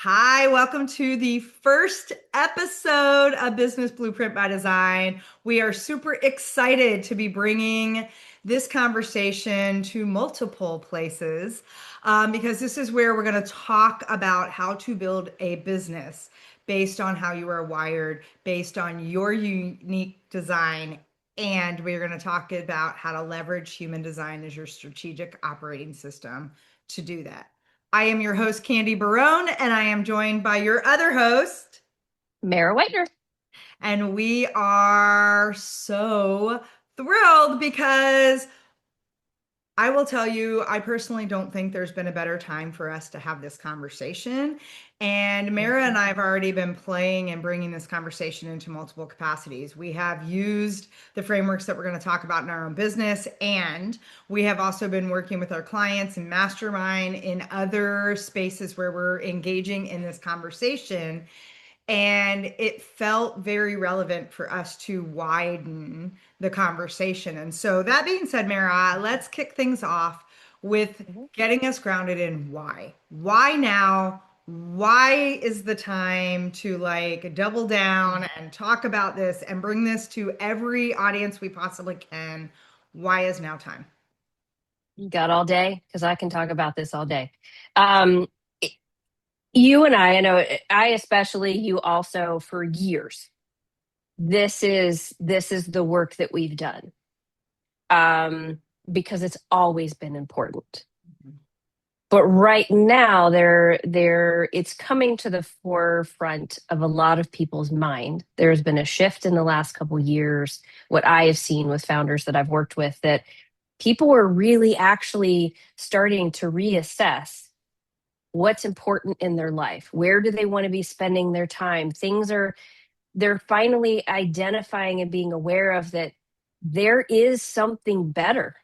Hi, welcome to the first episode of Business Blueprint by Design. We are super excited to be bringing this conversation to multiple places because this is where we're going to talk about how to build a business based on how you are wired, based on your unique design. And we're going to talk about how to leverage human design as your strategic operating system to do that. I am your host, Candy Barone, and I am joined by your other host. Mara Whitener. And we are so thrilled because I will tell you, I personally don't think there's been a better time for us to have this conversation. And Mara and I have already been playing and bringing this conversation into multiple capacities. We have used the frameworks that we're going to talk about in our own business, and we have also been working with our clients and mastermind in other spaces where we're engaging in this conversation. And it felt very relevant for us to widen the conversation. And so, that being said, Mara, let's kick things off with Mhm. getting us grounded in why. Why now? Why is the time to like double down and talk about this and bring this to every audience we possibly can? Why is now time? You got all day because I can talk about this all day. Um, you and I know, I especially, you also for years. This is the work that we've done um, because it's always been important. But right now, it's coming to the forefront of a lot of people's mind. There's been a shift in the last couple years. What I have seen with founders that I've worked with, that people are really actually starting to reassess what's important in their life. Where do they want to be spending their time? They're finally identifying and being aware of that there is something better.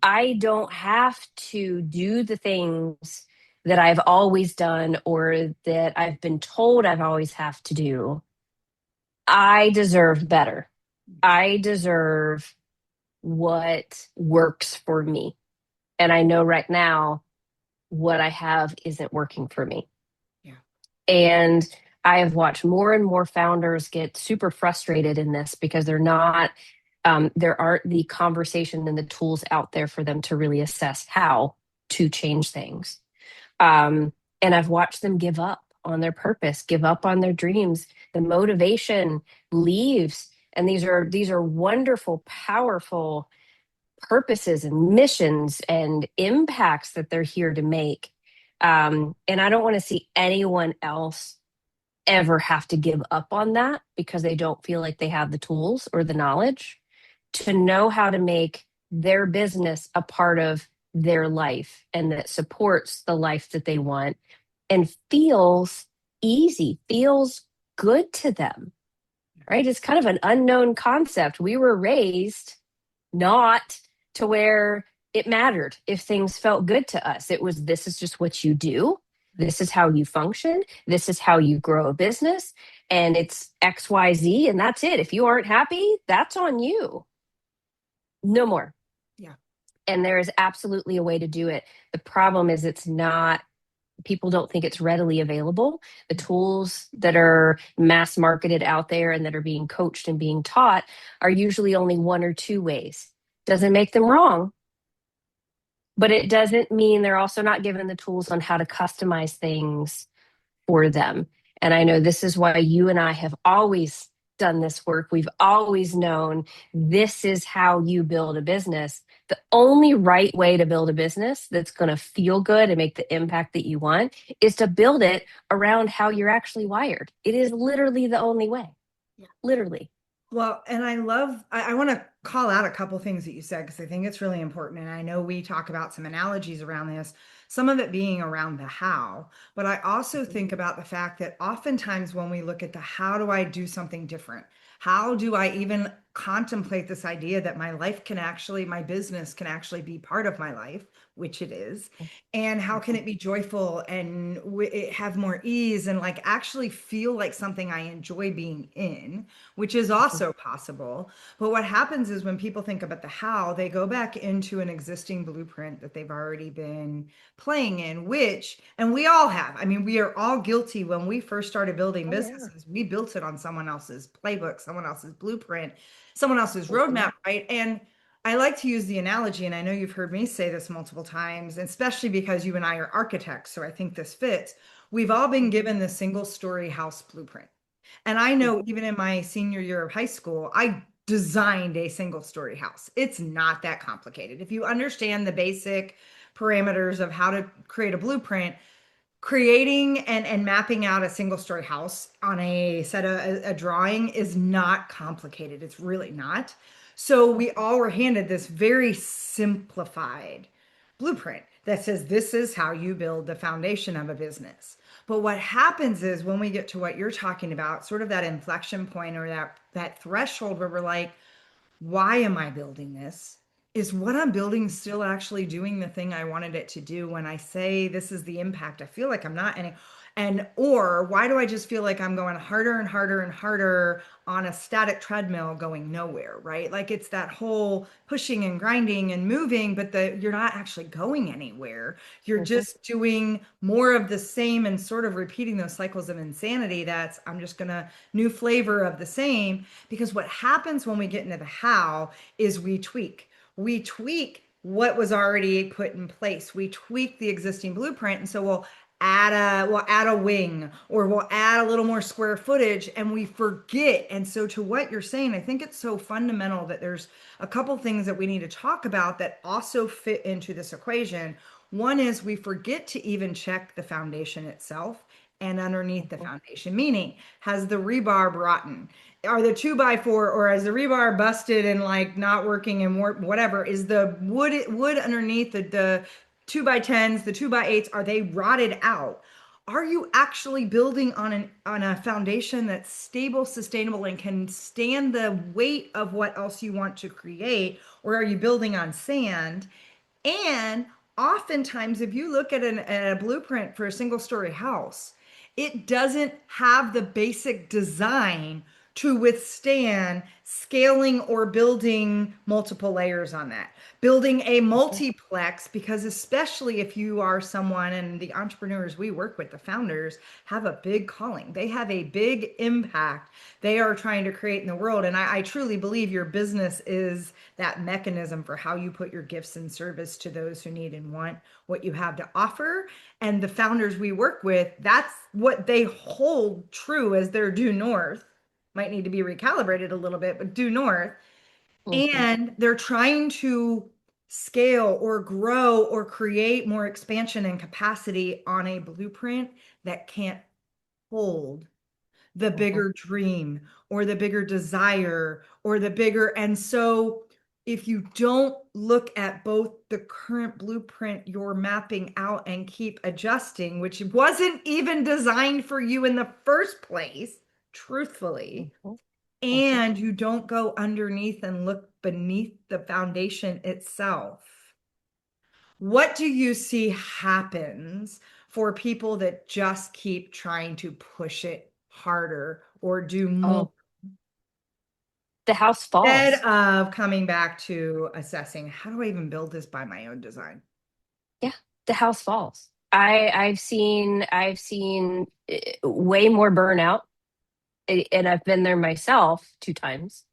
I don't have to do the things that I've always done or that I've been told I've always have to do. I deserve better. I deserve what works for me. And I know right now what I have isn't working for me. Yeah. And I have watched more and more founders get super frustrated in this because there aren't the conversation and the tools out there for them to really assess how to change things. And I've watched them give up on their purpose, give up on their dreams. The motivation leaves. And these are wonderful, powerful purposes and missions and impacts that they're here to make. And I don't want to see anyone else ever have to give up on that because they don't feel like they have the tools or the knowledge to know how to make their business a part of their life and that supports the life that they want and feels easy, feels good to them, right? It's kind of an unknown concept. We were raised not to where it mattered if things felt good to us. It was, this is just what you do. This is how you function. This is how you grow a business. And it's XYZ, and that's it. If you aren't happy, that's on you. No more. Yeah. And there is absolutely a way to do it. The problem is it's not, people don't think it's readily available. The tools that are mass marketed out there and that are being coached and being taught are usually only one or two ways. Doesn't make them wrong, but it doesn't mean they're also not given the tools on how to customize things for them. And I know this is why you and I have always done this work. We've always known this is how you build a business. The only right way to build a business that's going to feel good and make the impact that you want is to build it around how you're actually wired. It is literally the only way. Literally. Well, and I want to call out a couple things that you said because I think it's really important. And I know we talk about some analogies around this, some of it being around the how, but I also think about the fact that oftentimes when we look at the how do I do something different? How do I even contemplate this idea that my life can actually, my business can actually be part of my life, which it is, and how can Mhm. it be joyful and it have more ease and like actually feel like something I enjoy being in, which is Mhm. also possible. But what happens is when people think about the how, they go back into an existing blueprint that they've already been playing in, which, and we all have. I mean, we are all guilty. When we first started building Oh yeah. businesses, we built it on someone else's playbook, someone else's blueprint, someone else's Mhm. roadmap, right? And I like to use the analogy, and I know you've heard me say this multiple times, especially because you and I are architects, so I think this fits. We've all been given the single story house blueprint. And I know Mhm. even in my senior year of high school, I designed a single story house. It's not that complicated. If you understand the basic parameters of how to create a blueprint, creating and mapping out a single story house on a set of a drawing is not complicated. It's really not. So we all were handed this very simplified blueprint that says this is how you build the foundation of a business. But what happens is when we get to what you're talking about, sort of that inflection point or that threshold where we're like, why am I building this? Is what I'm building still actually doing the thing I wanted it to do? When I say this is the impact, I feel like I'm not any, and or why do I just feel like I'm going harder and harder and harder on a static treadmill going nowhere, right? Like it's that whole pushing and grinding and moving, but you're not actually going anywhere. You're Mhm. just doing more of the same and sort of repeating those cycles of insanity. That's I'm just gonna new flavor of the same. Because what happens when we get into the how is we tweak what was already put in place. We tweak the existing blueprint. And so we'll add a wing or we'll add a little more square footage and we forget. And so to what you're saying, I think it's so fundamental that there's a couple things that we need to talk about that also fit into this equation. One is we forget to even check the foundation itself and underneath the Mhm. foundation, meaning has the rebar rotten? Are the two by four or is the rebar busted and like not working and whatever? Is the wood underneath the two by tens, the two by eights, are they rotted out? Are you actually building on a foundation that's stable, sustainable, and can stand the weight of what else you want to create? Or are you building on sand? And oftentimes, if you look at a blueprint for a single story house, it doesn't have the basic design to withstand scaling or building multiple layers on that. Building a Mhm. multiplex, because especially if you are someone, and the entrepreneurs we work with, the founders, have a big calling. They have a big impact they are trying to create in the world. And I truly believe your business is that mechanism for how you put your gifts and service to those who need and want what you have to offer. And the founders we work with, that's what they hold true as their due north. Might need to be recalibrated a little bit, but due north. Mhm. And they're trying to scale or grow or create more expansion and capacity on a blueprint that can't hold the Mhm. bigger dream or the bigger desire or the bigger. And so if you don't look at both the current blueprint you're mapping out and keep adjusting, which wasn't even designed for you in the first place, truthfully, Mhm. Mhm. and you don't go underneath and look beneath the foundation itself, what do you see happens for people that just keep trying to push it harder or do more Oh, the house instead falls. of coming back to assessing how do I even build this by my own design? Yeah, the house falls. I've seen way more burnout, and I've been there myself 2 times.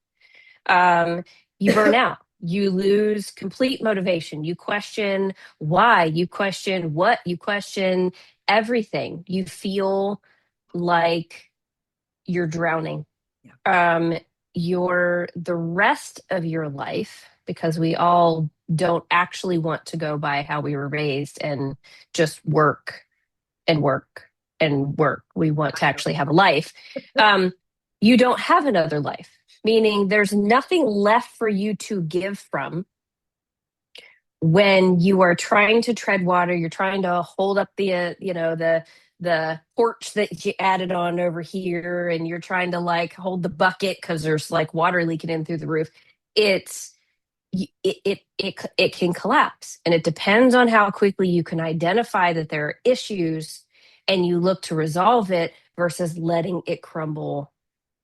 Um, you burn out. You lose complete motivation. You question why. You question what. You question everything. You feel like you're drowning. Yeah. um the rest of your life, because we all don't actually want to go by how we were raised and just work and work and work. We want to actually have a life. um you don't have another life, meaning there's nothing left for you to give from when you are trying to tread water. You're trying to hold up the the porch that you added on over here, and you're trying to like hold the bucket because there's like water leaking in through the roof. It's it can collapse, and it depends on how quickly you can identify that there are issues and you look to resolve it versus letting it crumble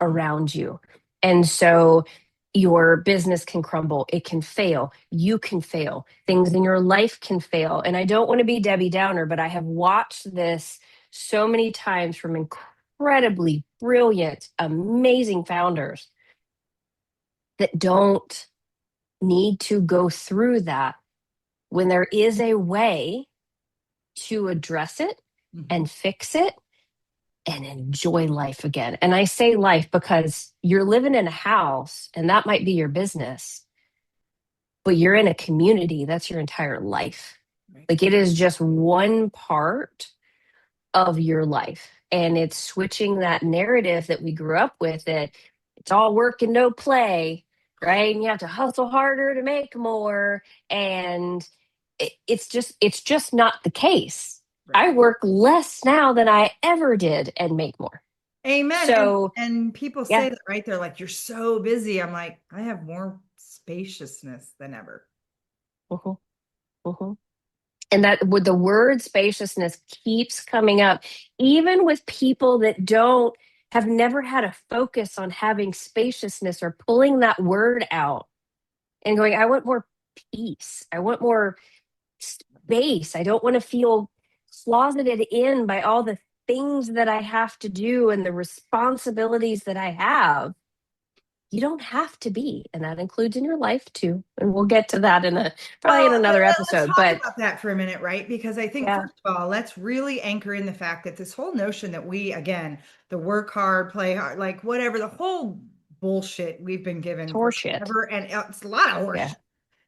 around you. And so your business can crumble, it can fail, you can fail, things in your life can fail. And I don't want to be Debbie Downer, but I have watched this so many times from incredibly brilliant, amazing founders that don't need to go through that when there is a way to address it Mhm. and fix it and enjoy life again. And I say life because you're living in a house and that might be your business, but you're in a community. That's your entire life. Right. Like it is just one part of your life. And it's switching that narrative that we grew up with that it's all work and no play, right? And you have to hustle harder to make more. And it's just not the case. Right. I work less now than I ever did and make more. Amen. So And people yeah. say that, right? They're like, you're so busy. I'm like, I have more spaciousness than ever. Mhm, mhm. And that with the word spaciousness keeps coming up, even with people that don't have never had a focus on having spaciousness or pulling that word out and going, I want more peace. I want more space. I don't want to feel closeted in by all the things that I have to do and the responsibilities that I have. You don't have to be, and that includes in your life too. And we'll get to that in a probably Well, in another let's episode. talk But about that for a minute, right? Because I think, yeah, first of all, let's really anchor in the fact that this whole notion that we, again, the work hard, play hard, like whatever, the whole bullshit we've been given it's for horseshit. forever, and it's a lot of Yeah, horseshit.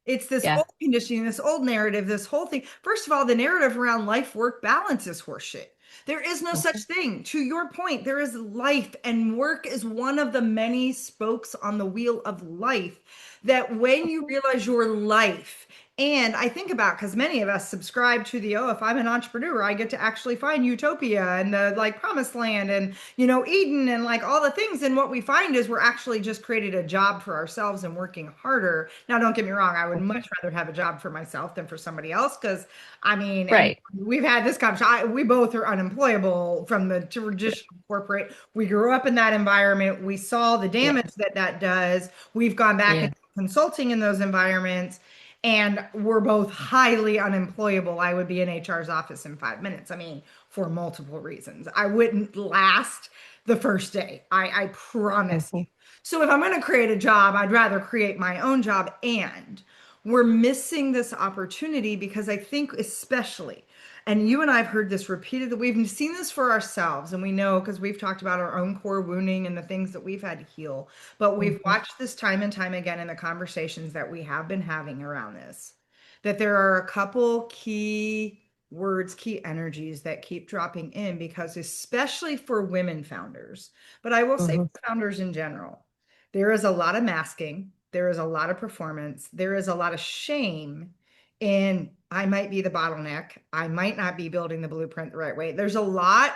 It's this yeah. old conditioning, this old narrative, this whole thing. First of all, the narrative around life work balance is horseshit. There is no such Mhm, thing. To your point, there is life, and work is one of the many spokes on the wheel of life. That when you mhm. realize your life, and I think about because many of us subscribe to the, oh, if I'm an entrepreneur, I get to actually find utopia and the like promised land and, Eden and like all the things. And what we find is we're actually just created a job for ourselves and working harder. Now, don't get me wrong, I would Mhm. much rather have a job for myself than for somebody else because I mean, and Right. we've had this conversation. We both are unemployable from the traditional corporate. We grew up in that environment. We saw the Yeah. damage that that does. We've gone back Yeah. into consulting in those environments, and we're both highly unemployable. I would be in HR's office in 5 minutes. I mean, for multiple reasons. I wouldn't last the first day. I promise you. Mhm, So if I'm going to create a job, I'd rather create my own job. And we're missing this opportunity because I think, especially, and you and I have heard this repeatedly, we've seen this for ourselves, and we know because we've talked about our own core wounding and the things that we've had to heal. But we've mhm, watched this time and time again in the conversations that we have been having around this, that there are a couple key words, key energies that keep dropping in because, especially for women founders, but I will say mhm, for founders in general, there is a lot of masking, there is a lot of performance, there is a lot of shame in I might be the bottleneck, I might not be building the blueprint the right way. There's a lot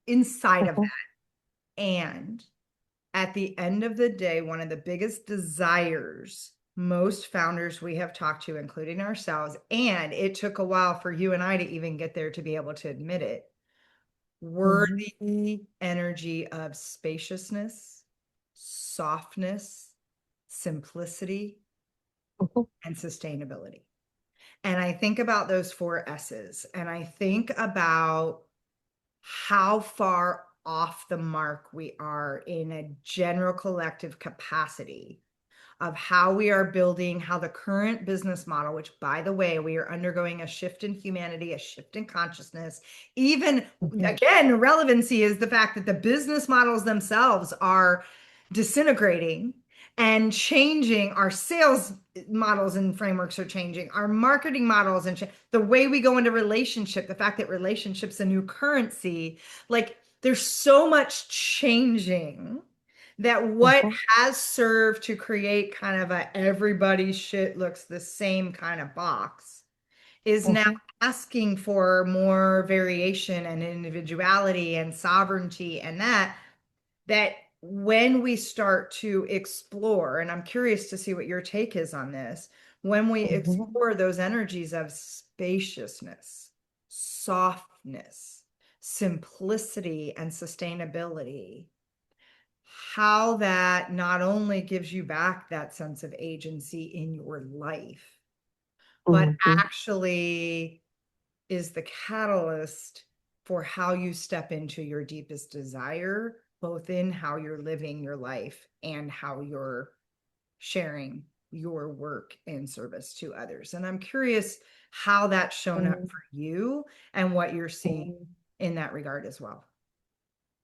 inside of mhm, that. And at the end of the day, one of the biggest desires most founders we have talked to, including ourselves, and it took a while for you and I to even get there to be able to admit it, were mhm, the energy of spaciousness, softness, simplicity, mhm, and sustainability. And I think about those four S's, and I think about how far off the mark we are in a general collective capacity of how we are building, how the current business model, which by the way, we are undergoing a shift in humanity, a shift in consciousness. Even mhm, again, relevancy is the fact that the business models themselves are disintegrating and changing. Our sales models and frameworks are changing, our marketing models and the way we go into relationship, the fact that relationships a new currency, like there's so much changing that what mhm, has served to create kind of a everybody's shit looks the same kind of box is now Mhm. asking for more variation and individuality and sovereignty, and that when we start to explore, and I'm curious to see what your take is on this, when we Mhm. explore those energies of spaciousness, softness, simplicity, and sustainability, how that not only gives you back that sense of agency in your life, but Mhm. actually is the catalyst for how you step into your deepest desire, both in how you're living your life and how you're sharing your work in service to others. And I'm curious how that's shown up Mhm. for you and what you're seeing Mhm. in that regard as well.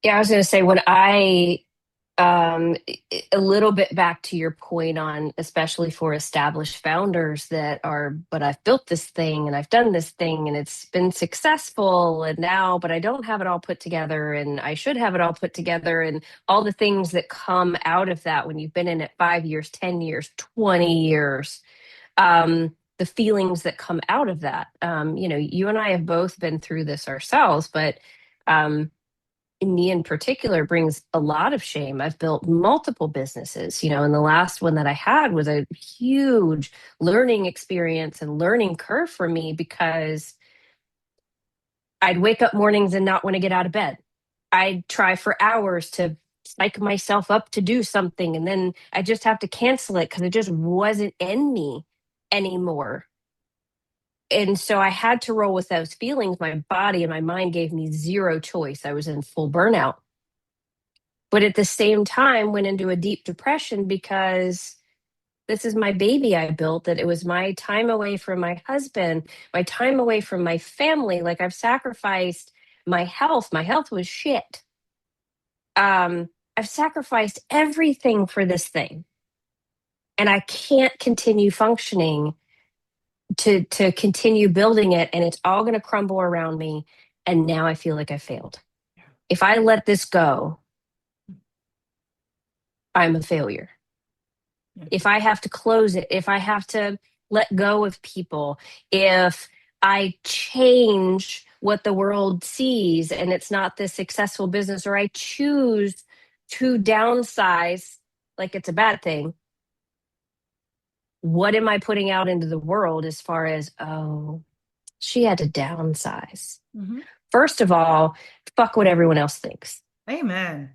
Yeah, I was going to say when um, a little bit back to your point on, especially for established founders that are, but I've built this thing and I've done this thing and it's been successful and now, but I don't have it all put together and I should have it all put together and all the things that come out of that when you've been in it 5 years, 10 years, 20 years, the feelings that come out of that. You and I have both been through this ourselves, but um, me in particular brings a lot of shame. I've built multiple businesses, and the last one that I had was a huge learning experience and learning curve for me because I'd wake up mornings and not want to get out of bed. I'd try for hours to psych myself up to do something, and then I just have to cancel it because it just wasn't in me anymore. And so I had to roll with those feelings. My body and my mind gave me zero choice. I was in full burnout. But at the same time, went into a deep depression because this is my baby I built, that it was my time away from my husband, my time away from my family. Like I've sacrificed my health. My health was shit. I've sacrificed everything for this thing. And I can't continue functioning to continue building it. And it's all going to crumble around me. And now I feel like I failed. If I let this go, I'm a failure. Yeah. If I have to close it, if I have to let go of people, if I change what the world sees and it's not this successful business, or I choose to downsize like it's a bad thing, what am I putting out into the world as far as, oh, she had to downsize? Mhm. First of all, fuck what everyone else thinks. Amen.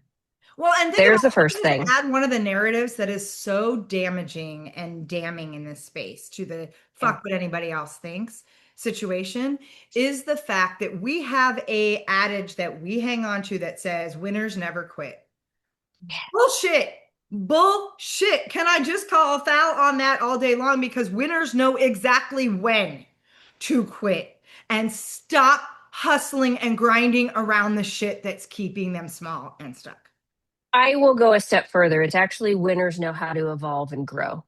Well, and think There's about, the let first me just thing. add one of the narratives that is so damaging and damning in this space to the Yeah. fuck what anybody else thinks situation is the fact that we have a adage that we hang on to that says winners never quit. Bullshit. Bullshit. Can I just call a foul on that all day long? Because winners know exactly when to quit and stop hustling and grinding around the shit that's keeping them small and stuck. I will go a step further. It's actually winners know how to evolve and grow.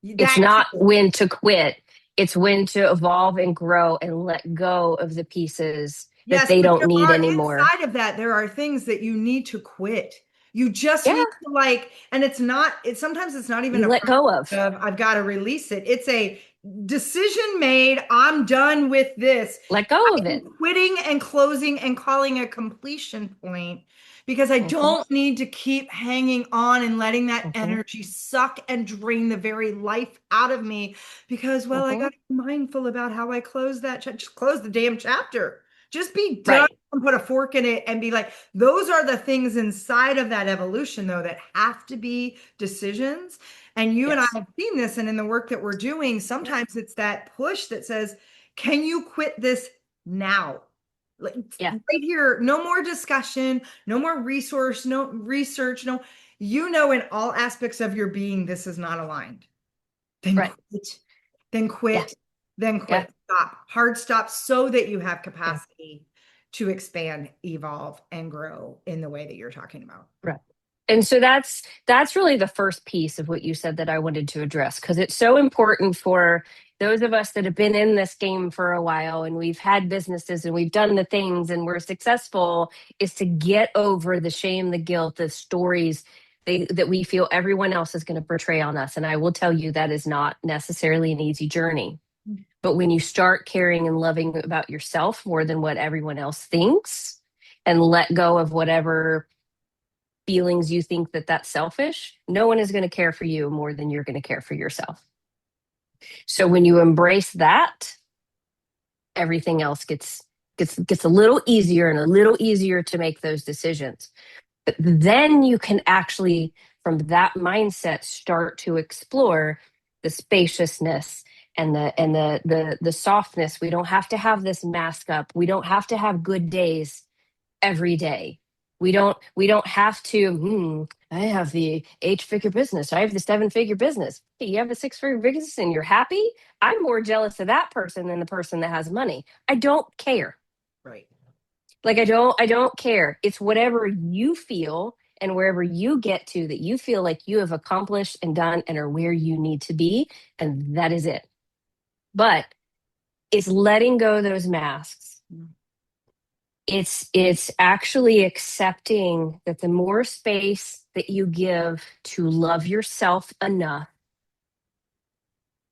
It's That not when to quit, it's when to evolve and grow and let go of the pieces that Yes, they but don't there need are anymore. inside of that, there are things that you need to quit. You just Yeah, need to like, and it's not, it's sometimes it's not even you a let go of. process of I've got to release it. It's a decision made. I'm done with this. Let go of I'm it. quitting and closing and calling a completion point because I Mhm, don't need to keep hanging on and letting that mhm, energy suck and drain the very life out of me because, well, I got mhm. to be mindful about how I close that. Just close the damn chapter. Just be done Right. and put a fork in it and be like, those are the things inside of that evolution, though, that have to be decisions. And you and I Yes. have seen this, and in the work that we're doing, sometimes it's that push that says, can you quit this now? Like Yeah. right here, no more discussion, no more resource, no research, no, in all aspects of your being, this is not aligned. Then Right. quit, then Yeah. quit, then Yeah. quit. Stop, hard stop so that you have Yeah. capacity to expand, evolve, and grow in the way that you're talking about. Right. And so that's really the first piece of what you said that I wanted to address because it's so important for those of us that have been in this game for a while and we've had businesses and we've done the things and we're successful is to get over the shame, the guilt, the stories that we feel everyone else is going to portray on us. And I will tell you that is not necessarily an easy journey. But when you start caring and loving about yourself more than what everyone else thinks, and let go of whatever feelings you think that that's selfish, no one is going to care for you more than you're going to care for yourself. So when you embrace that, everything else gets a little easier and a little easier to make those decisions. But then you can actually, from that mindset, start to explore the spaciousness and the softness. We don't have to have this mask up. We don't have to have good days every day. We don't have to, I have the 8-figure business. I have the 7-figure business. Hey, you have a 6-figure business and you're happy? I'm more jealous of that person than the person that has money. I don't care. Right. Like I don't care. It's whatever you feel and wherever you get to that you feel like you have accomplished and done and are where you need to be, and that is it. But it's letting go of those masks. Mm. It's actually accepting that the more space that you give to love yourself enough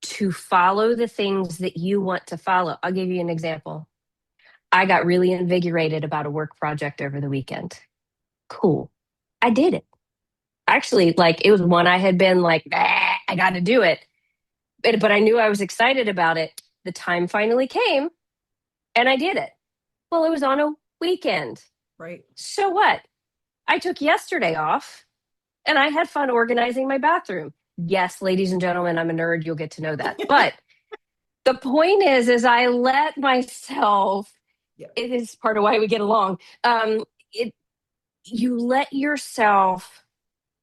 to follow the things that you want to follow. I'll give you an example. I got really invigorated about a work project over the weekend. Cool. I did it. Actually, like it was one I had been like, I got to do it. But I knew I was excited about it. The time finally came and I did it. Well, it was on a weekend. Right. So what? I took yesterday off and I had fun organizing my bathroom. Yes, ladies and gentlemen, I'm a nerd. You'll get to know that. But the point is I let myself, Yeah. it is part of why we get along. It You let yourself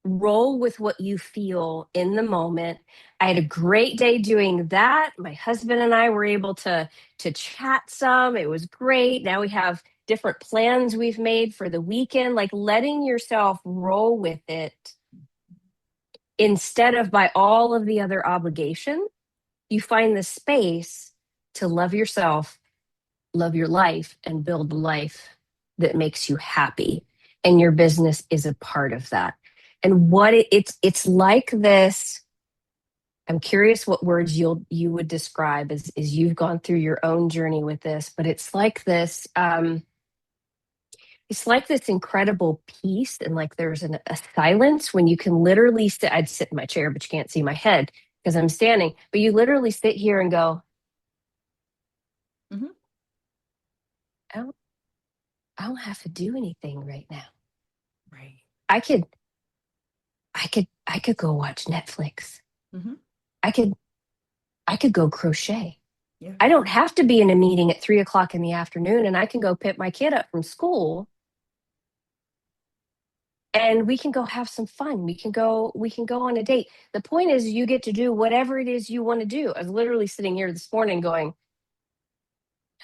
roll with what you feel in the moment. I had a great day doing that. My husband and I were able to chat some. It was great. Now we have different plans we've made for the weekend, like letting yourself roll with it instead of by all of the other obligation. You find the space to love yourself, love your life, and build the life that makes you happy. And your business is a part of that. And it's like this. I'm curious what words you would describe as you've gone through your own journey with this, but it's like this. It's like this incredible peace, and like there's a silence when you can literally sit. I'd sit in my chair, but you can't see my head because I'm standing. But you literally sit here and go, Hmm. I don't, I don't have to do anything right now. Right. I could, I could go watch Netflix. Hmm. I could, I could go crochet. Yeah. I don't have to be in a meeting at 3 o'clock in the afternoon, and I can go pick my kid up from school and we can go have some fun. We can go on a date. The point is you get to do whatever it is you want to do. I was literally sitting here this morning going,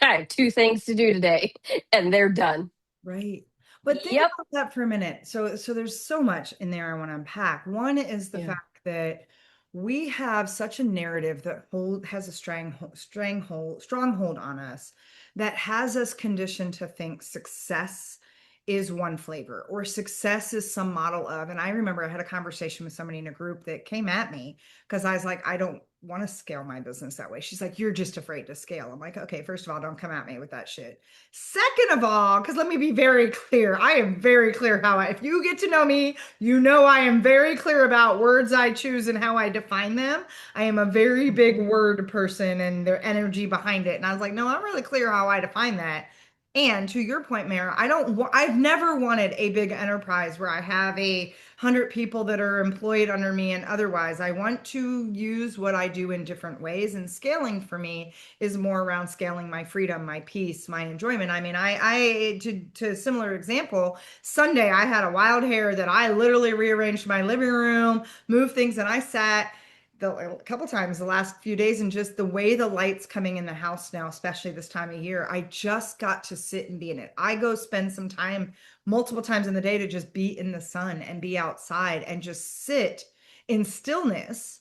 I have 2 things to do today, and they're done. Right. But think Yep. about that for a minute. So there's so much in there I want to unpack. One is the Yeah. fact that we have such a narrative that has a stronghold on us that has us conditioned to think success is one flavor or success is some model of. And I remember I had a conversation with somebody in a group that came at me because I was like, I don't want to scale my business that way. She's like, you're just afraid to scale. I'm like, okay, first of all, don't come at me with that shit. Second of all, because let me be very clear, I am very clear if you get to know me, you know I am very clear about words I choose and how I define them. I am a very big word person and their energy behind it. And I was like, no, I'm really clear how I define that. And to your point, Mayor, I've never wanted a big enterprise where I have 100 people that are employed under me and otherwise. I want to use what I do in different ways. And scaling for me is more around scaling my freedom, my peace, my enjoyment. I mean, to a similar example, Sunday I had a wild hair that I literally rearranged my living room, moved things, and I sat a couple times the last few days, and just the way the light's coming in the house now, especially this time of year, I just got to sit and be in it. I go spend some time multiple times in the day to just be in the sun and be outside and just sit in stillness.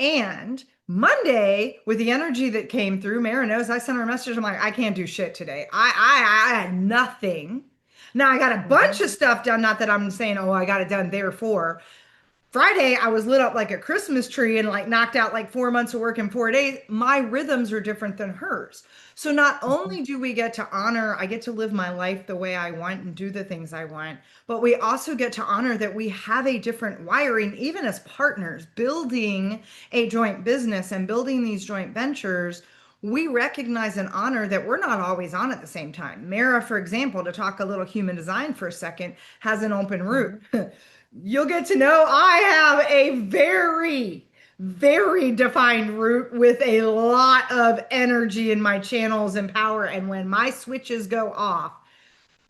And Monday, with the energy that came through, Mara knows I sent her a message. I'm like, I can't do shit today. I had nothing. Now I got a bunch Mhm. of stuff done. Not that I'm saying, oh, I got it done, therefore. Friday, I was lit up like a Christmas tree and like knocked out like 4 months of work in 4 days. My rhythms are different than hers. So not Mhm. only do we get to honor, I get to live my life the way I want and do the things I want, but we also get to honor that we have a different wiring, even as partners, building a joint business and building these joint ventures. We recognize and honor that we're not always on at the same time. Mara, for example, to talk a little human design for a second, has an open root. Mhm. You'll get to know I have a very, very defined route with a lot of energy in my channels and power. And when my switches go off,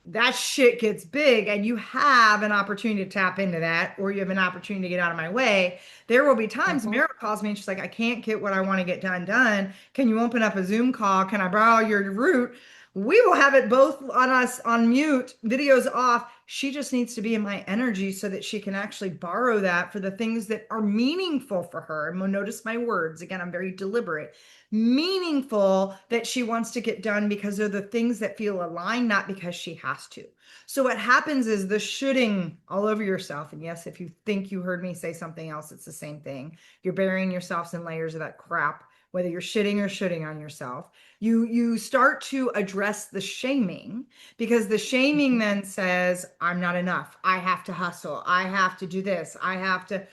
that shit gets big and you have an opportunity to tap into that, or you have an opportunity to get out of my way. There will be times Mhm. Mara calls me and she's like, I can't get what I want to get done. Can you open up a Zoom call? Can I borrow your route? We will have it both on us on mute, videos off. She just needs to be in my energy so that she can actually borrow that for the things that are meaningful for her. And notice my words. Again, I'm very deliberate. Meaningful that she wants to get done because they're the things that feel aligned, not because she has to. So what happens is the shooting all over yourself. And yes, if you think you heard me say something else, it's the same thing. You're burying yourselves in layers of that crap, whether you're shitting or shooting on yourself. You start to address the shaming because the shaming Mhm. then says, I'm not enough. I have to hustle. I have to do this. I have to,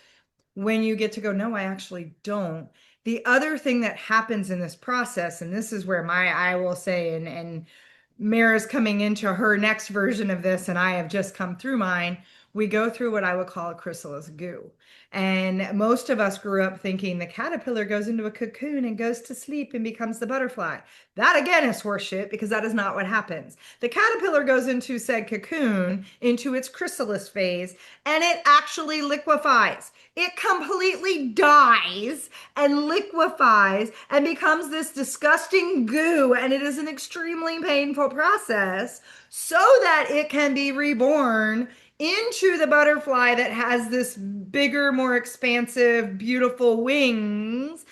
when you get to go, no, I actually don't. The other thing that happens in this process, and this is where I will say, and Mara's coming into her next version of this, and I have just come through mine. We go through what I would call a chrysalis goo. And most of us grew up thinking the caterpillar goes into a cocoon and goes to sleep and becomes the butterfly. That again is horseshit because that is not what happens. The caterpillar goes into said cocoon, into its chrysalis phase, and it actually liquefies. It completely dies and liquefies and becomes this disgusting goo. And it is an extremely painful process so that it can be reborn into the butterfly that has this bigger, more expansive, beautiful wings.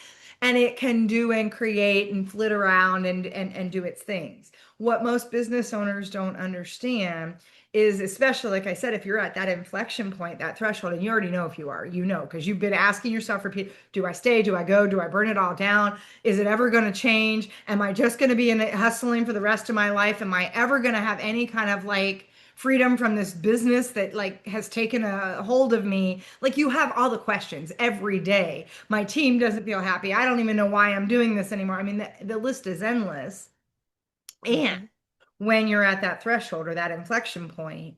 And it can do and create and flit around and do its things. What most business owners don't understand is, especially like I said, if you're at that inflection point, that threshold, and you already know if you are, you know, because you've been asking yourself repeat, do I stay? Do I go? Do I burn it all down? Is it ever going to change? Am I just going to be in it hustling for the rest of my life? Am I ever going to have any kind of like freedom from this business that like has taken a hold of me? Like you have all the questions every day. My team doesn't feel happy. I don't even know why I'm doing this anymore. I mean, the list is endless. And Mhm. when you're at that threshold or that inflection point,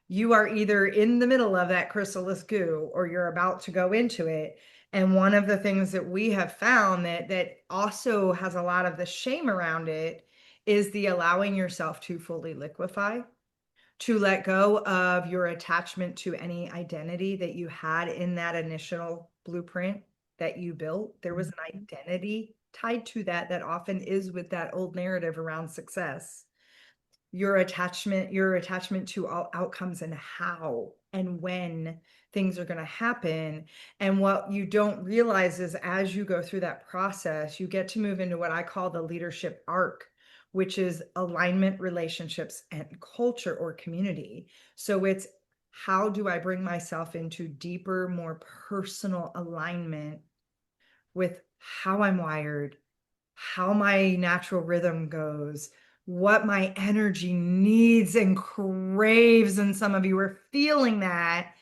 you are either in the middle of that chrysalis goo or you're about to go into it. And one of the things that we have found that also has a lot of the shame around it is the allowing yourself to fully liquefy, to let go of your attachment to any identity that you had in that initial blueprint that you built. There was an Mhm. identity tied to that that often is with that old narrative around success, your attachment to all outcomes and how and when things are going to happen. And what you don't realize is as you go through that process, you get to move into what I call the leadership arc, which is alignment, relationships, and culture or community. So it's, how do I bring myself into deeper, more personal alignment with how I'm wired, how my natural rhythm goes, what my energy needs and craves. And some of you are feeling that.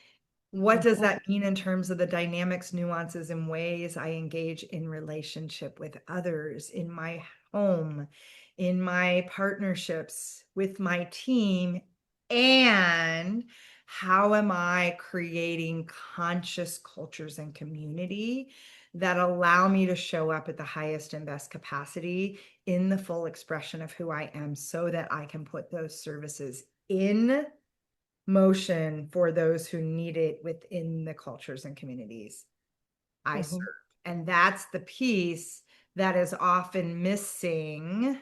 What does Mhm. that mean in terms of the dynamics, nuances, and ways I engage in relationship with others, in my home, in my partnerships with my team? And how am I creating conscious cultures and community that allow me to show up at the highest and best capacity in the full expression of who I am so that I can put those services in motion for those who need it within the cultures and communities I serve. Mhm. And that's the piece that is often missing.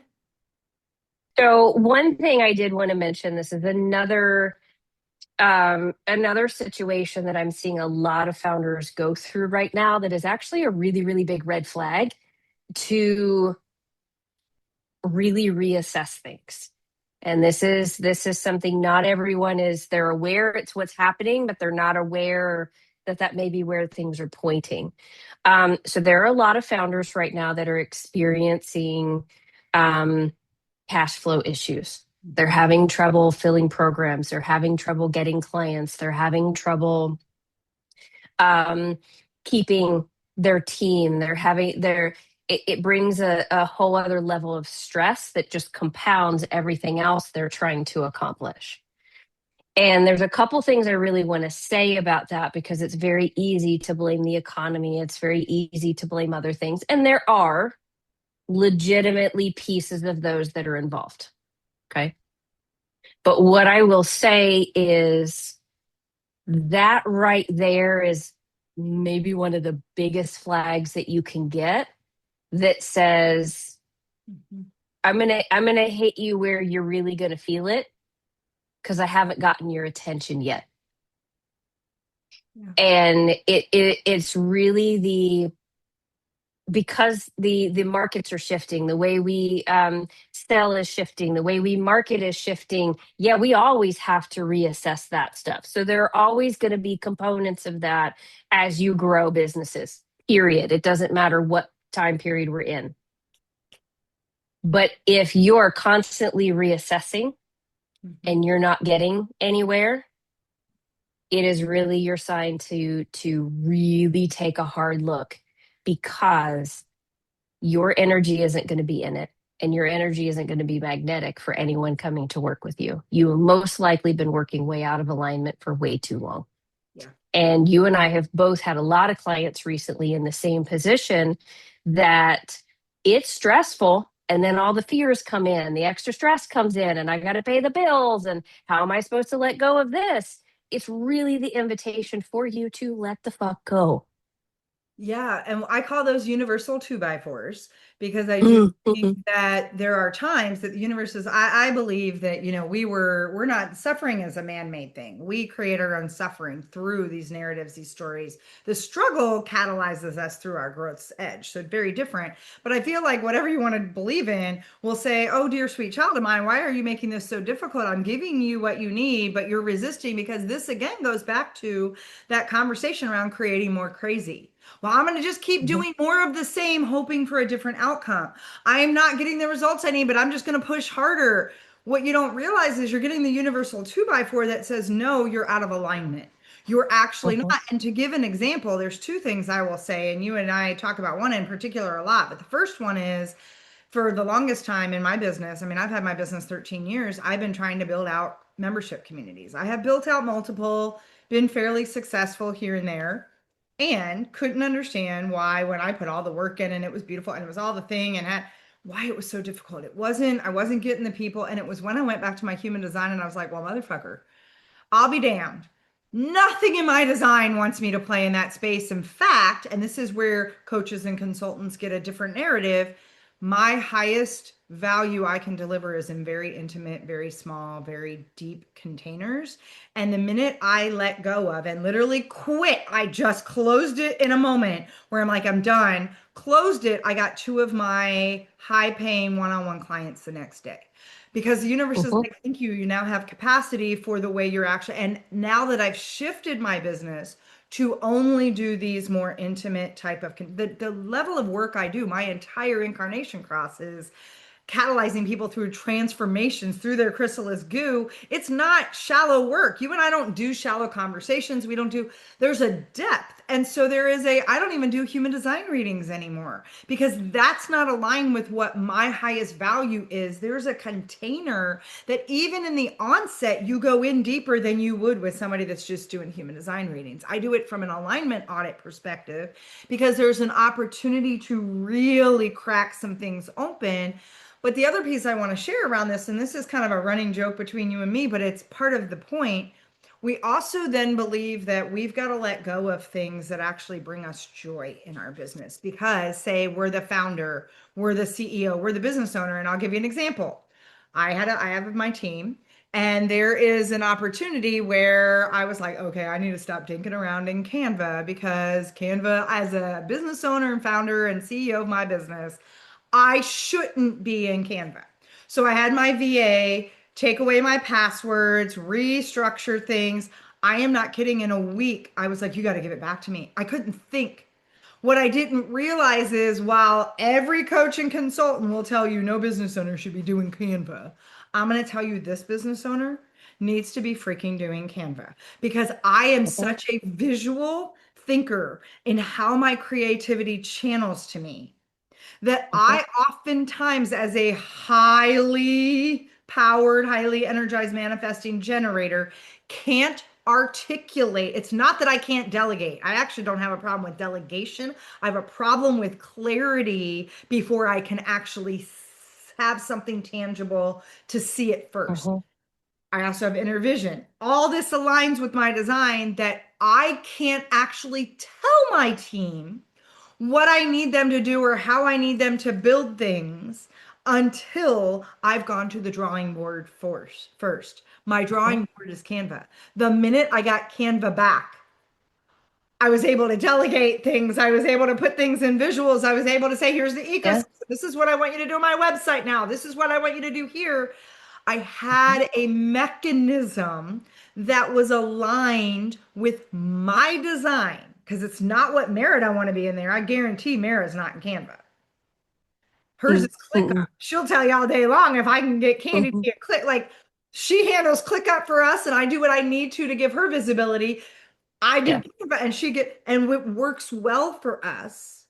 So one thing I did want to mention, this is another situation that I'm seeing a lot of founders go through right now that is actually a really, really big red flag to really reassess things. And this is something not everyone is, they're aware it's what's happening, but they're not aware that may be where things are pointing. So there are a lot of founders right now that are experiencing um, cash flow issues. They're Mhm. having trouble filling programs. They're having trouble getting clients. They're having trouble um, keeping their team. It brings a whole other level of stress that just compounds everything else they're trying to accomplish. And there's a couple things I really want to say about that because it's very easy to blame the economy. It's very easy to blame other things. And there are legitimately pieces of those that are involved. Okay. But what I will say is that right there is maybe one of the biggest flags that you can get that says, Mhm. I'm gonna hit you where you're really gonna feel it because I haven't gotten your attention yet. Yeah. And it's really the because the markets are shifting, the way we sell is shifting, the way we market is shifting. Yeah, we always have to reassess that stuff. So there are always going to be components of that as you grow businesses. Period. It doesn't matter what time period we're in. But if you're constantly reassessing Mhm. and you're not getting anywhere, it is really your sign to really take a hard look because your energy isn't going to be in it and your energy isn't going to be magnetic for anyone coming to work with you. You have most likely been working way out of alignment for way too long. Yeah. And you and I have both had a lot of clients recently in the same position that it's stressful. And then all the fears come in, the extra stress comes in, and I got to pay the bills. And how am I supposed to let go of this? It's really the invitation for you to let the fuck go. Yeah, and I call those universal two by fours because I do think Mm-hmm. that there are times that the universe is, I believe that, we're not suffering as a man-made thing. We create our own suffering through these narratives, these stories. The struggle catalyzes us through our growth's edge. So very different. But I feel like whatever you want to believe in will say, oh, dear sweet child of mine, why are you making this so difficult? I'm giving you what you need, but you're resisting because this again goes back to that conversation around creating more crazy. Well, I'm going to just keep doing more of the same, hoping for a different outcome. I am not getting the results I need, but I'm just going to push harder. What you don't realize is you're getting the universal two by four that says, no, you're out of alignment. You're actually Mm-hmm. not. And to give an example, there's two things I will say, and you and I talk about one in particular a lot. But the first one is for the longest time in my business, I mean, I've had my business 13 years. I've been trying to build out membership communities. I have built out multiple, been fairly successful here and there, and couldn't understand why when I put all the work in and it was beautiful and it was all the thing and had why it was so difficult. I wasn't getting the people. And it was when I went back to my human design and I was like, well, motherfucker, I'll be damned. Nothing in my design wants me to play in that space. In fact, and this is where coaches and consultants get a different narrative, my highest value I can deliver is in very intimate, very small, very deep containers. And the minute I let go of and literally quit, I just closed it in a moment where I'm like, I'm done, closed it. I got two of my high paying one on one clients the next day because the universe is Mm-hmm. like, thank you. You now have capacity for the way you're actually. And now that I've shifted my business to only do these more intimate type of the level of work I do, my entire incarnation cross is catalyzing people through transformations through their chrysalis goo. It's not shallow work. You and I don't do shallow conversations. We don't do, there's a depth. And so I don't even do human design readings anymore because that's not aligned with what my highest value is. There's a container that even in the onset, you go in deeper than you would with somebody that's just doing human design readings. I do it from an alignment audit perspective because there's an opportunity to really crack some things open. But the other piece I want to share around this, and this is kind of a running joke between you and me, but it's part of the point. We also then believe that we've got to let go of things that actually bring us joy in our business because, say, we're the founder, we're the CEO, we're the business owner. And I'll give you an example. I have my team, and there is an opportunity where I was like, okay, I need to stop dinking around in Canva because Canva, as a business owner and founder and CEO of my business, I shouldn't be in Canva. So I had my VA take away my passwords, restructure things. I am not kidding. In a week, I was like, you got to give it back to me. I couldn't think. What I didn't realize is while every coach and consultant will tell you no business owner should be doing Canva, I'm going to tell you this business owner needs to be freaking doing Canva because I am Mhm. such a visual thinker in how my creativity channels to me that Mhm. I oftentimes, as a highly powered, highly energized manifesting generator, can't articulate. It's not that I can't delegate. I actually don't have a problem with delegation. I have a problem with clarity before I can actually have something tangible to see it first. Mhm. I also have inner vision. All this aligns with my design that I can't actually tell my team what I need them to do or how I need them to build things until I've gone to the drawing board first. My Mhm. drawing board is Canva. The minute I got Canva back, I was able to delegate things. I was able to put things in visuals. I was able to say, here's the ecosystem. Yeah. This is what I want you to do on my website now. This is what I want you to do here. I Mhm. had a mechanism that was aligned with my design because it's not what merit I want to be in there. I guarantee Mara is not in Canva. Hers Mm. is ClickUp. Mm. She'll tell you all day long if I can get Candy to Mhm. get click. Like she handles ClickUp for us, and I do what I need to give her visibility. I do Yeah. Canva, and she get, and it works well for us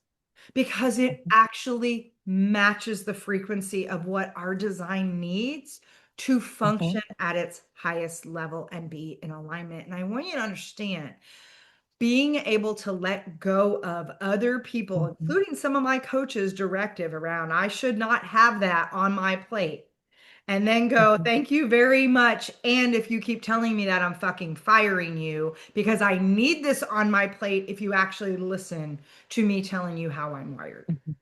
because it Mhm. actually matches the frequency of what our design needs to Mhm. function at its highest level and be in alignment. And I want you to understand being able to let go of other people, Mhm. including some of my coaches' directive around, I should not have that on my plate. And then go, Mhm. thank you very much. And if you keep telling me that, I'm fucking firing you because I need this on my plate if you actually listen to me telling you how I'm wired. Mhm.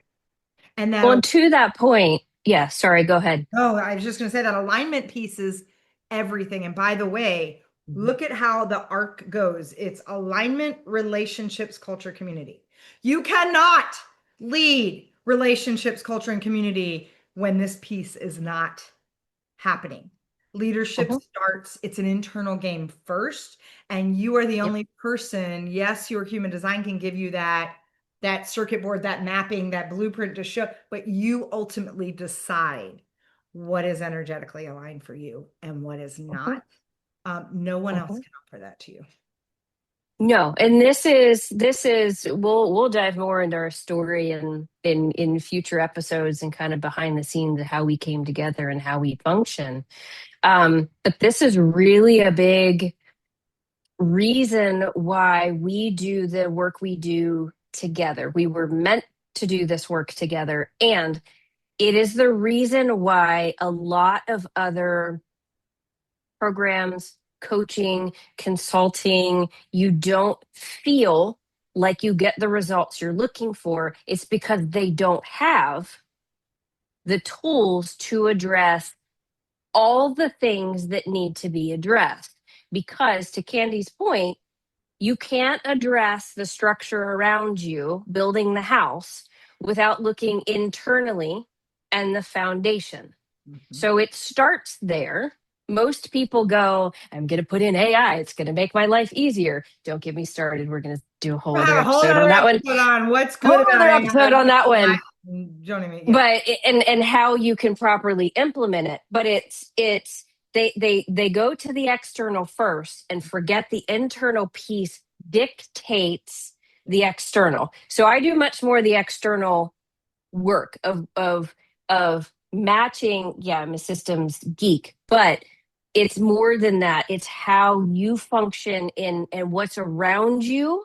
And Well, that and to that point, yeah, sorry, go ahead. Oh, I was just going to say that alignment piece is everything. And by the way, Mhm. look at how the arc goes. It's alignment, relationships, culture, community. You cannot lead relationships, culture, and community when this piece is not happening. Leadership Mhm. starts, it's an internal game first, and you are the Yep. only person. Yes, your human design can give you that circuit board, that mapping, that blueprint to show, but you ultimately decide what is energetically aligned for you and what is Mhm. not. No one else Mhm. can offer that to you. No, and this is we'll dive more into our story and in future episodes and kind of behind the scenes of how we came together and how we function. But this is really a big reason why we do the work we do together. We were meant to do this work together, and it is the reason why a lot of other programs, coaching, consulting, you don't feel like you get the results you're looking for. It's because they don't have the tools to address all the things that need to be addressed. Because, to Candy's point, you can't address the structure around you, building the house, without looking internally and the foundation. Mhm. So it starts there. Most people go, I'm going to put in AI. It's going to make my life easier. Don't get me started. We're going to do a whole We'll other have a whole episode on other that one. episode on what's good Whole about other AI, episode on what's that not. one. Don't even, yeah. But and how you can properly implement it. But it's they go to the external first and forget the internal piece dictates the external. So I do much more of the external work of matching. Yeah, I'm a systems geek, but it's more than that. It's how you function in and what's around you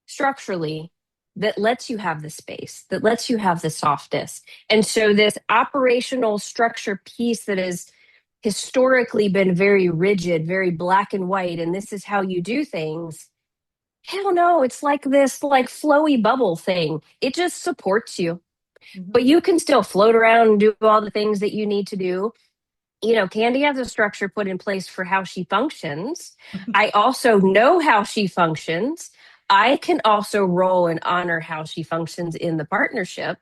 structurally that lets you have the space, that lets you have the softness. And so this operational structure piece that has historically been very rigid, very black and white, and this is how you do things. Hell no, it's like this like flowy bubble thing. It just supports you, but Mhm. you can still float around and do all the things that you need to do. You know, Candy has a structure put in place for how she functions. I also know how she functions. I can also roll and honor how she functions in the partnership.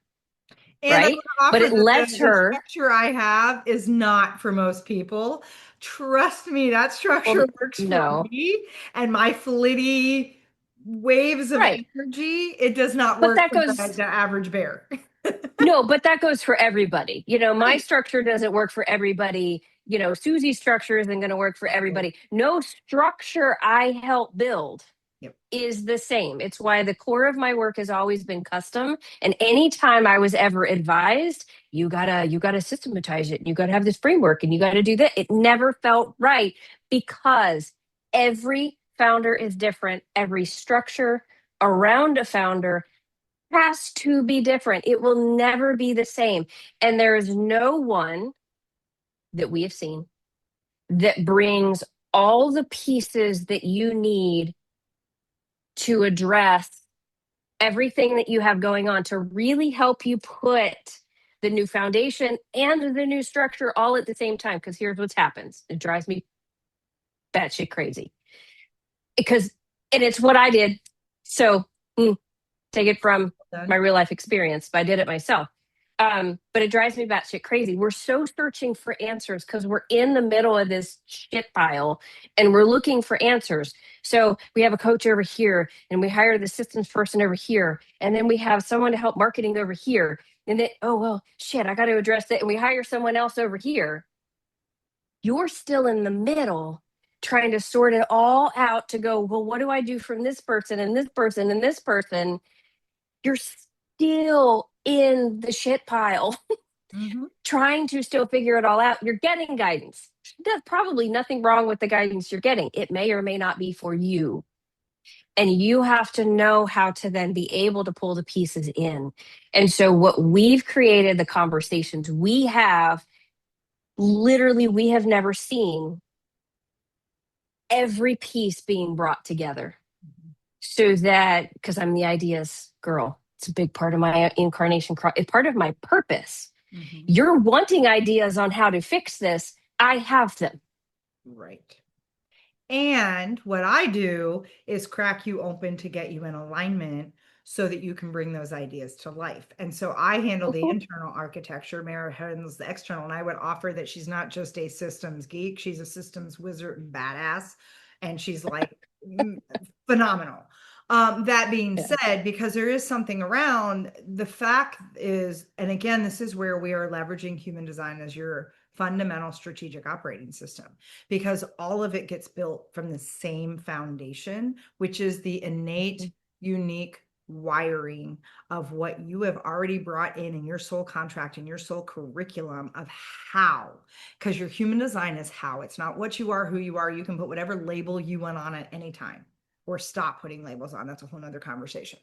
And I right? would But offer it that lets the her, structure I have is not for most people. Trust me, that structure well, works for no, me and my flitty waves of right. energy. It does not But work that for the goes, average bear. no, but that goes for everybody. My Right. structure doesn't work for everybody. Susie's structure isn't going to work for Exactly. everybody. No structure I help build Yep. is the same. It's why the core of my work has always been custom. And anytime I was ever advised, you gotta systematize it, and you gotta have this framework, and you gotta do that, it never felt right because every founder is different. Every structure around a founder has to be different. It will never be the same. And there is no one that we have seen that brings all the pieces that you need to address everything that you have going on to really help you put the new foundation and the new structure all at the same time. Because here's what happens, it drives me batshit crazy. Because, and it's what I did. So take it from my Done. real life experience, but I did it myself. But it drives me batshit crazy. We're so searching for answers because we're in the middle of this shit pile and we're looking for answers. So we have a coach over here and we hire the systems person over here. And then we have someone to help marketing over here. And then, oh, well, shit, I got to address that. And we hire someone else over here. You're still in the middle trying to sort it all out to go, well, what do I do from this person and this person and this person? You're still in the shit pile Hmm. trying to still figure it all out. You're getting guidance. There's probably nothing wrong with the guidance you're getting. It may or may not be for you. And you have to know how to then be able to pull the pieces in. And so, what we've created, the conversations we have, literally, we have never seen every piece being brought together so that, because I'm the ideas girl, it's a big part of my incarnation, it's part of my purpose. Hmm. You're wanting ideas on how to fix this. I have them. Right. And what I do is crack you open to get you in alignment so that you can bring those ideas to life. And so I handle the Mhm. internal architecture, Mara handles the external. And I would offer that she's not just a systems geek, she's a systems wizard and badass. And she's like phenomenal. That being Yeah. said, because there is something around, the fact is, and again, this is where we are leveraging human design as your fundamental strategic operating system because all of it gets built from the same foundation, which is the innate, unique wiring of what you have already brought in your soul contract and your soul curriculum of how. Because your human design is how. It's not what you are, who you are. You can put whatever label you want on at any time or stop putting labels on. That's a whole nother conversation.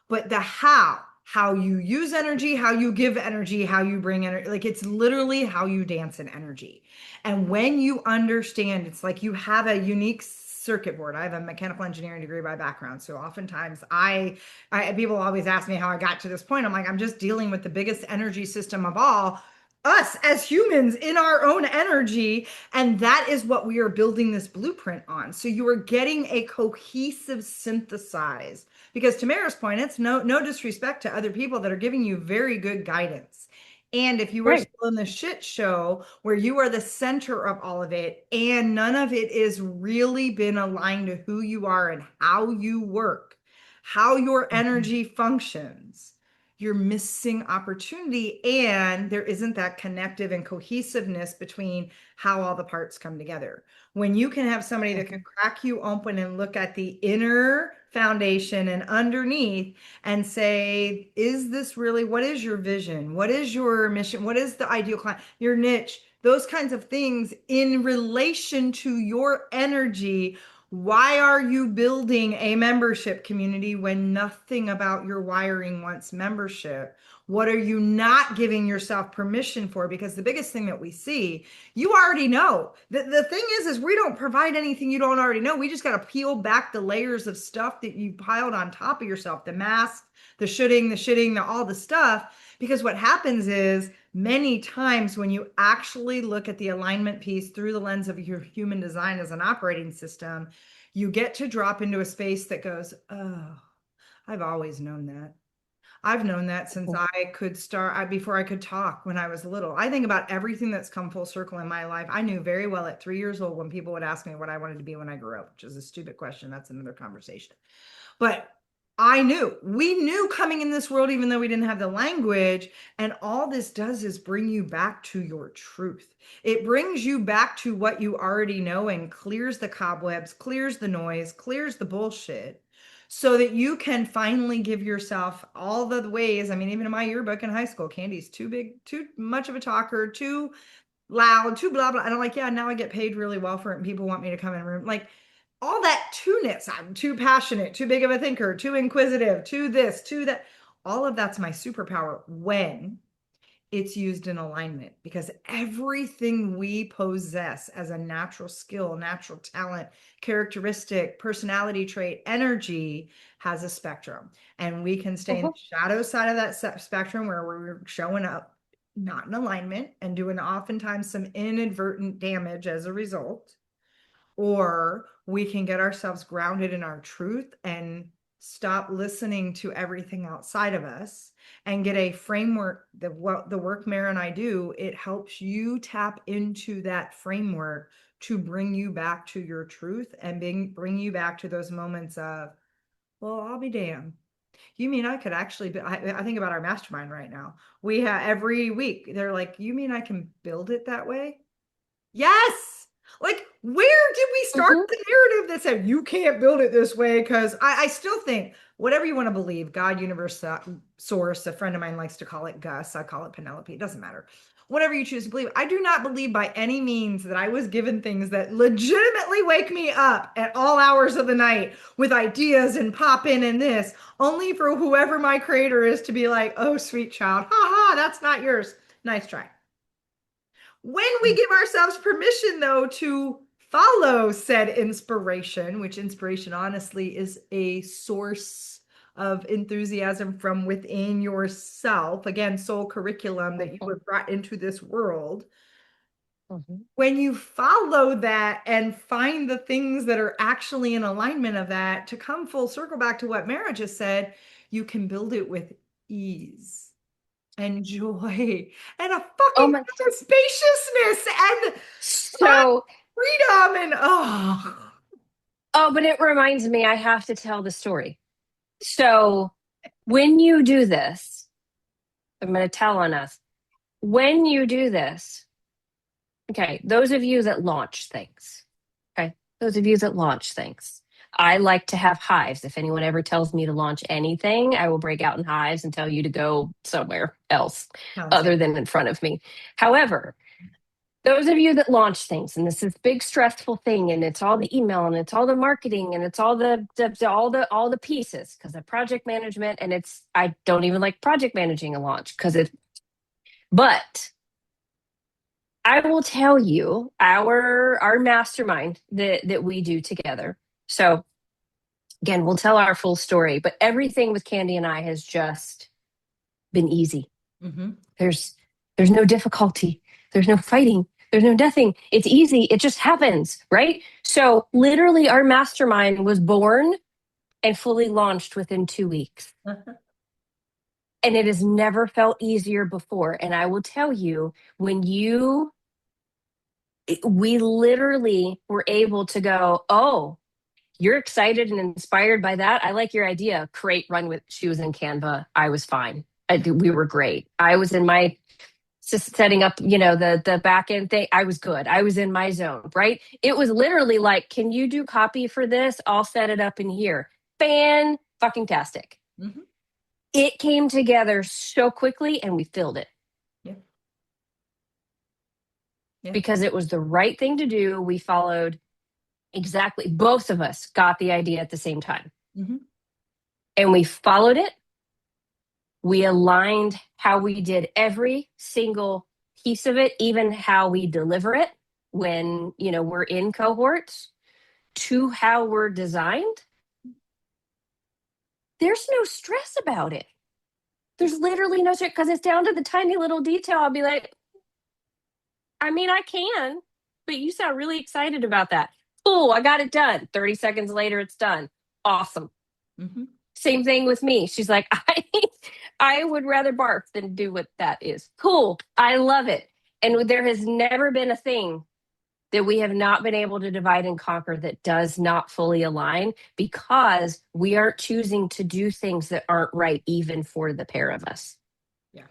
But the how you use energy, how you give energy, how you bring energy, like it's literally how you dance in energy. And when you understand, it's like you have a unique circuit board. I have a mechanical engineering degree by background. So oftentimes people always ask me how I got to this point. I'm like, I'm just dealing with the biggest energy system of all, us as humans in our own energy. And that is what we are building this blueprint on. So you are getting a cohesive synthesize. Because to Mara's point, it's no disrespect to other people that are giving you very good guidance. And if you are Right. still in the shit show where you are the center of all of it and none of it is really been aligned to who you are and how you work, how your Mhm. energy functions, you're missing opportunity. And there isn't that connective and cohesiveness between how all the parts come together. When you can have somebody that can Mhm. crack you open and look at the inner foundation and underneath and say, is this really, what is your vision? What is your mission? What is the ideal client, your niche? Those kinds of things in relation to your energy. Why are you building a membership community when nothing about your wiring wants membership? What are you not giving yourself permission for? Because the biggest thing that we see, you already know. The thing is we don't provide anything you don't already know. We just got to peel back the layers of stuff that you piled on top of yourself, the mask, the shooting, the shitting, all the stuff. Because what happens is many times when you actually look at the alignment piece through the lens of your human design as an operating system, you get to drop into a space that goes, oh, I've always known that. I've known that since I could start, before I could talk when I was little. I think about everything that's come full circle in my life. I knew very well at 3 years old when people would ask me what I wanted to be when I grew up, which is a stupid question. That's another conversation. But we knew coming in this world, even though we didn't have the language. And all this does is bring you back to your truth. It brings you back to what you already know and clears the cobwebs, clears the noise, clears the bullshit so that you can finally give yourself all the ways. I mean, even in my yearbook in high school, Candy's too big, too much of a talker, too loud, too blah blah. And I'm like, yeah, now I get paid really well for it, and people want me to come in a room. Like all that too-ness. I'm too passionate, too big of a thinker, too inquisitive, too this, too that. All of that's my superpower when it's used in alignment, because everything we possess as a natural skill, natural talent, characteristic, personality trait, energy has a spectrum. And we can stay in the Mhm. shadow side of that spectrum where we're showing up not in alignment and doing oftentimes some inadvertent damage as a result, or we can get ourselves grounded in our truth and stop listening to everything outside of us and get a framework. That what the work Mara and I do, it helps you tap into that framework to bring you back to your truth and bring you back to those moments of, well, I'll be damned. You mean I could actually I think about our mastermind right now. We have every week, they're like, you mean I can build it that way? Yes. Like, where did we start Mhm. the narrative that said you can't build it this way? Because I still think, whatever you want to believe, God, universe, source, a friend of mine likes to call it Gus. I call it Penelope. It doesn't matter. Whatever you choose to believe. I do not believe by any means that I was given things that legitimately wake me up at all hours of the night with ideas and pop in and this, only for whoever my creator is to be like, oh, sweet child, ha ha, that's not yours. Nice try. When we give ourselves permission, though, to follow said inspiration, which inspiration honestly is a source of enthusiasm from within yourself, again, soul curriculum that you Mhm. have brought into this world. Mhm. When you follow that and find the things that are actually in alignment of that, to come full circle back to what Mara just said, you can build it with ease and joy and a Oh fucking my. spaciousness and So, freedom and oh. oh, but it reminds me, I have to tell the story. So, when you do this, I'm going to tell on us. When you do this, okay, those of you that launch things, okay, those of you that launch things, I like to have hives. If anyone ever tells me to launch anything, I will break out in hives and tell you to go somewhere else Sounds other it. than in front of me. However, those of you that launch things, and this is big stressful thing, and it's all the email and it's all the marketing and it's all the pieces because of project management, and it's I don't even like project managing a launch because it. But I will tell you our mastermind that we do together. So again, we'll tell our full story, but everything with Candy and I has just been easy. Mm-hmm. There's there's no difficulty. There's no fighting. There's no nothing. It's easy. It just happens, right? So literally our mastermind was born and fully launched within 2 weeks. And it has never felt easier before. And I will tell you, when you we literally were able to go, oh, you're excited and inspired by that. I like your idea. Create, run with. She was in Canva. I was fine. We were great. I was in my just setting up, the back end thing. I was good. I was in my zone, right? It was literally like, can you do copy for this? I'll set it up in here. Fan fucking tastic. Mm-hmm. It came together so quickly and we filled it Yeah. Yeah. because it was the right thing to do. We followed exactly, both of us got the idea at the same time Mm-hmm. and we followed it. We aligned how we did every single piece of it, even how we deliver it when, we're in cohorts to how we're designed. There's no stress about it. There's literally no stress because it's down to the tiny little detail. I'll be like, I mean, I can, but you sound really excited about that. Cool, I got it done. 30 seconds later, it's done. Awesome. Mm-hmm. Same thing with me. She's like, I would rather bark than do what that is. Cool. I love it. And there has never been a thing that we have not been able to divide and conquer that does not fully align because we aren't choosing to do things that aren't right, even for the pair of us. Yeah.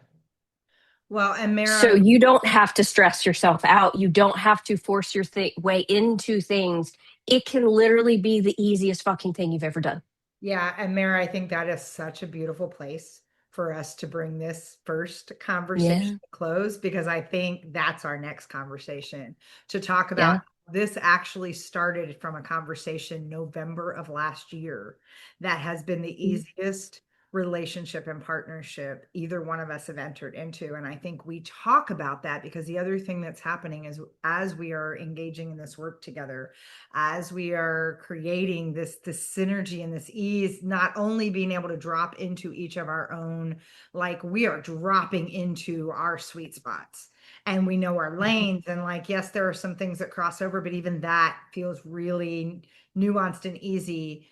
Well, and So Mara, you don't have to stress yourself out. You don't have to force your way into things. It can literally be the easiest fucking thing you've ever done. yeah, and Mara, I think that is such a beautiful place for us to bring this first conversation Yeah. to close because I think that's our next conversation to talk about. Yeah. This actually started from a conversation November of last year that has been the easiest relationship and partnership either one of us have entered into. And I think we talk about that because the other thing that's happening is as we are engaging in this work together, as we are creating this synergy and this ease, not only being able to drop into each of our own, like we are dropping into our sweet spots and we know our lanes, and like yes, there are some things that cross over, but even that feels really nuanced and easy,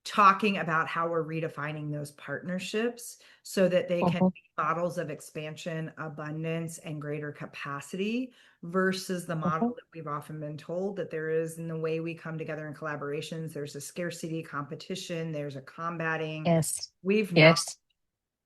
talking about how we're redefining those partnerships so that they can Mhm, be models of expansion, abundance, and greater capacity versus the model mhm. that we've often been told that there is in the way we come together in collaborations. There's a scarcity competition, there's a combating. Yes. We've Yes.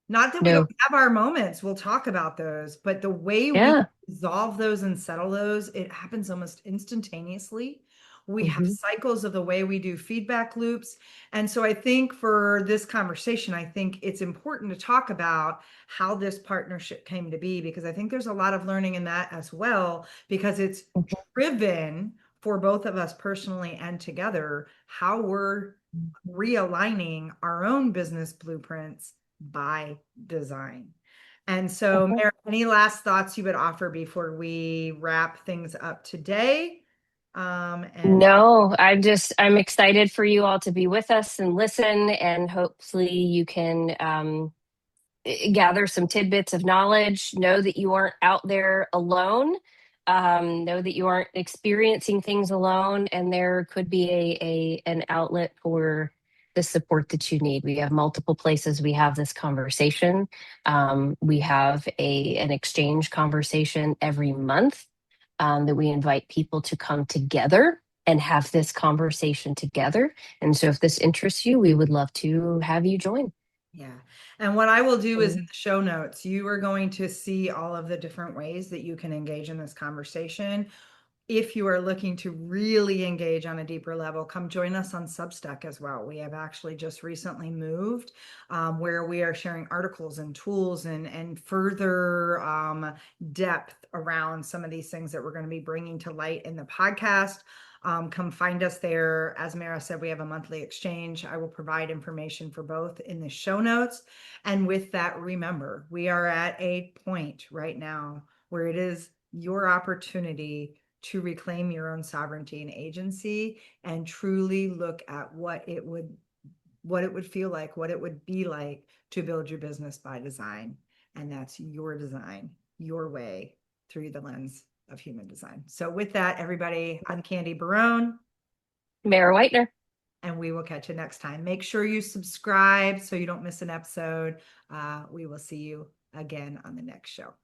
not that we don't No. have our moments, we'll talk about those, but the way we Yeah. resolve those and settle those, it happens almost instantaneously. We have Hmm. cycles of the way we do feedback loops. And so I think for this conversation, I think it's important to talk about how this partnership came to be, because I think there's a lot of learning in that as well, because it's driven for both of us personally and together, how we're realigning our own business blueprints by design. And so, Mhm. Mary, any last thoughts you would offer before we wrap things up today? And No, I'm excited for you all to be with us and listen, and hopefully you can gather some tidbits of knowledge. Know that you aren't out there alone. Know that you aren't experiencing things alone, and there could be an outlet for the support that you need. We have multiple places we have this conversation. We have a an exchange conversation every month that we invite people to come together and have this conversation together. And so, if this interests you, we would love to have you join. yeah. And what I will do is in Mm-hmm. the show notes, you are going to see all of the different ways that you can engage in this conversation. If you are looking to really engage on a deeper level, come join us on Substack as well. We have actually just recently moved where we are sharing articles and tools and further depth around some of these things that we're going to be bringing to light in the podcast. Come find us there. As Mara said, we have a monthly exchange. I will provide information for both in the show notes. And with that, remember, we are at a point right now where it is your opportunity to reclaim your own sovereignty and agency and truly look at what it would feel like, what it would be like to build your business by design. And that's your design, your way through the lens of human design. So with that, everybody, I'm Candy Barone, Mara Whitener. and we will catch you next time. Make sure you subscribe so you don't miss an episode. We will see you again on the next show.